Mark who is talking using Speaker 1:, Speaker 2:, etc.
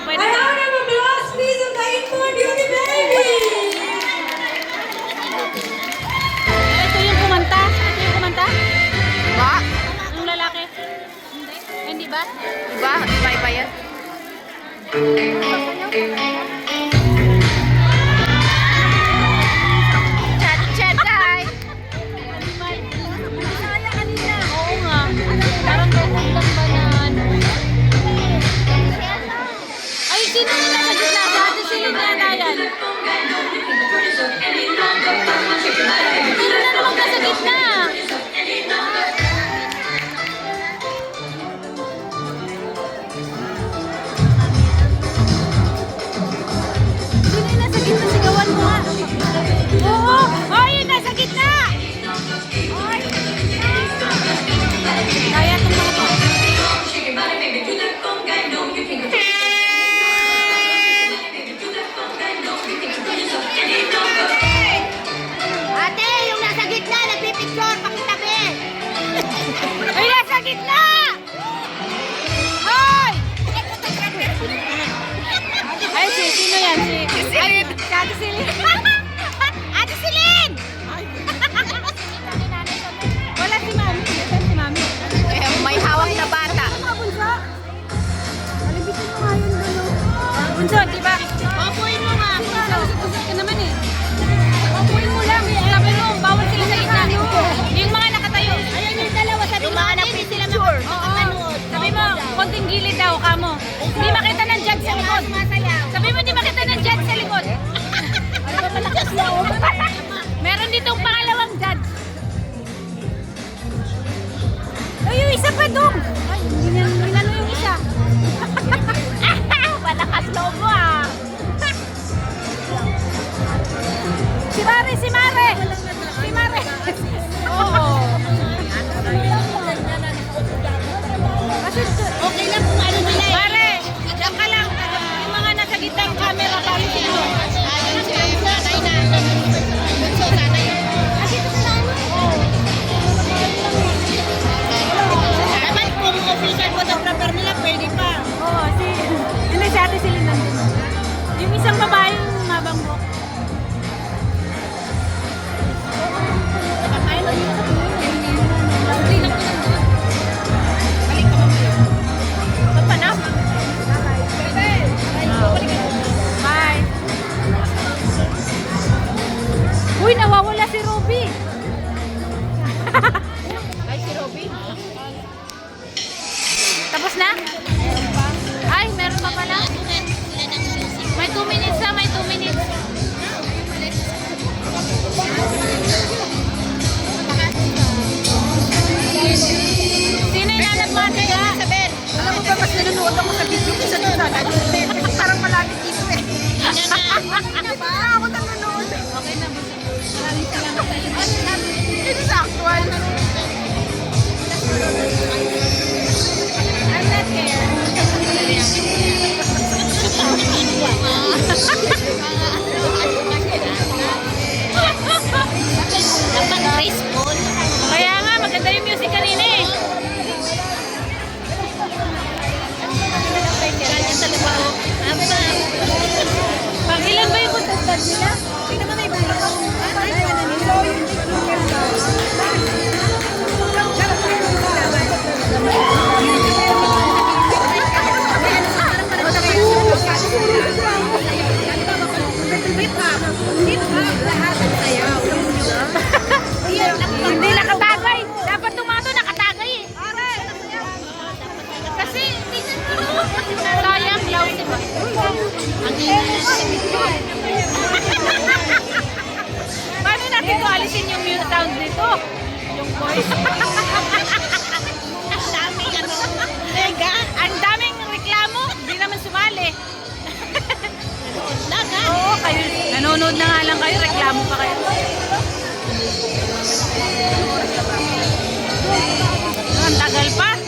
Speaker 1: Pwede na.
Speaker 2: Please, ang kain mo, beauty baby!
Speaker 1: Ito yung kumanta. Ito yung kumanta.
Speaker 3: Ba?
Speaker 1: Ang lalaki. Hindi ba?
Speaker 3: Iba? Iba yan? Chat-chat-chay!
Speaker 1: Oo nga. Parang ganun lang ba na ano? Ay, sino na nasa gitna? Sa Ate Celine na yan. Sino na naman ka sa gitna? Sino yung nasa gitna? Sigawan mo nga. Oo! Oh, yun nasa gitna! Kaya itong mga to.
Speaker 3: Ate, yung nasa gitna, nagpipicture, pakitabi!
Speaker 1: Ay, nasa gitna! Hoy! Ay, sino yan? Si Ate Celine. Ate Celine! Wala si Mami. Nasaan si Mami?
Speaker 3: Eh, may hawak na bata.
Speaker 1: Mga bunso. Alibitin mo nga yun doon. Bunso, di ba? Papuin mo nga. Usap ka naman eh. Papuin mo lang. Sabi mo, bawal sila sa gitna. Yung mga nakatayo. Ayan yung dalawa. Sabi
Speaker 3: Yung
Speaker 1: mo,
Speaker 3: mga nagpipicture.
Speaker 1: sabi mo, konting gilid daw, kamo. Hindi makita ng judge sa likod. Sabi mo, hindi makita ng judge sa likod. Meron ditong pangalawang judge. Ay, yung isa pa dong. Ay, ginano yung isa.
Speaker 3: Malakas loob mo ah.
Speaker 1: Si Mare, si Mare. Si Mare. Oo. Kasi,
Speaker 3: Okay lang kung ano nila eh.
Speaker 1: Mare, diyan ka lang. Yung mga nasa gitna yung camera, pali sino.
Speaker 3: Ayun si nanay na. Bunso, nanay. Dapat kung official photographer nila, pwede pa.
Speaker 1: Oo, hindi si Ate Celine nandun. Yung isang babae yung mabang buhok. Bye. Uy, nawawala si Ruby.
Speaker 3: Ay, si Robin.
Speaker 1: Tapos na? Ay, meron pa pala. May 2 minutes na, may 2 minutes. Sino yung anak mo, ate?
Speaker 3: Isabel.
Speaker 2: Alam mo ba, mas nanonood ako sa video ko sa gitna. Parang malapit dito eh. Diba? Ako nanonood.
Speaker 1: Okay na. Maraming salamat sa iyo.
Speaker 2: Ito sa actual.
Speaker 1: I'm not here.
Speaker 3: Dapat graceful.
Speaker 1: Kaya nga, maganda yung music kanina eh.
Speaker 3: Ganyan talaga ako.
Speaker 1: Pang ilan ba yung contestant nila?
Speaker 2: Hindi naman may bulak ako. So, yung
Speaker 1: Hindi nakatagay. Dapat itong mga to nakatagay eh. Kasi, sayang, lousy ba? Paano natin ito alisin yung mute sound nito? Yung voice.
Speaker 3: Ang daming ano.
Speaker 1: Teka, ang daming reklamo. Hindi naman sumali.
Speaker 3: Lang ha.
Speaker 1: Oo, kayo. Nanonood na nga lang kayo. Reklamo pa kayo. Ang tagal pa.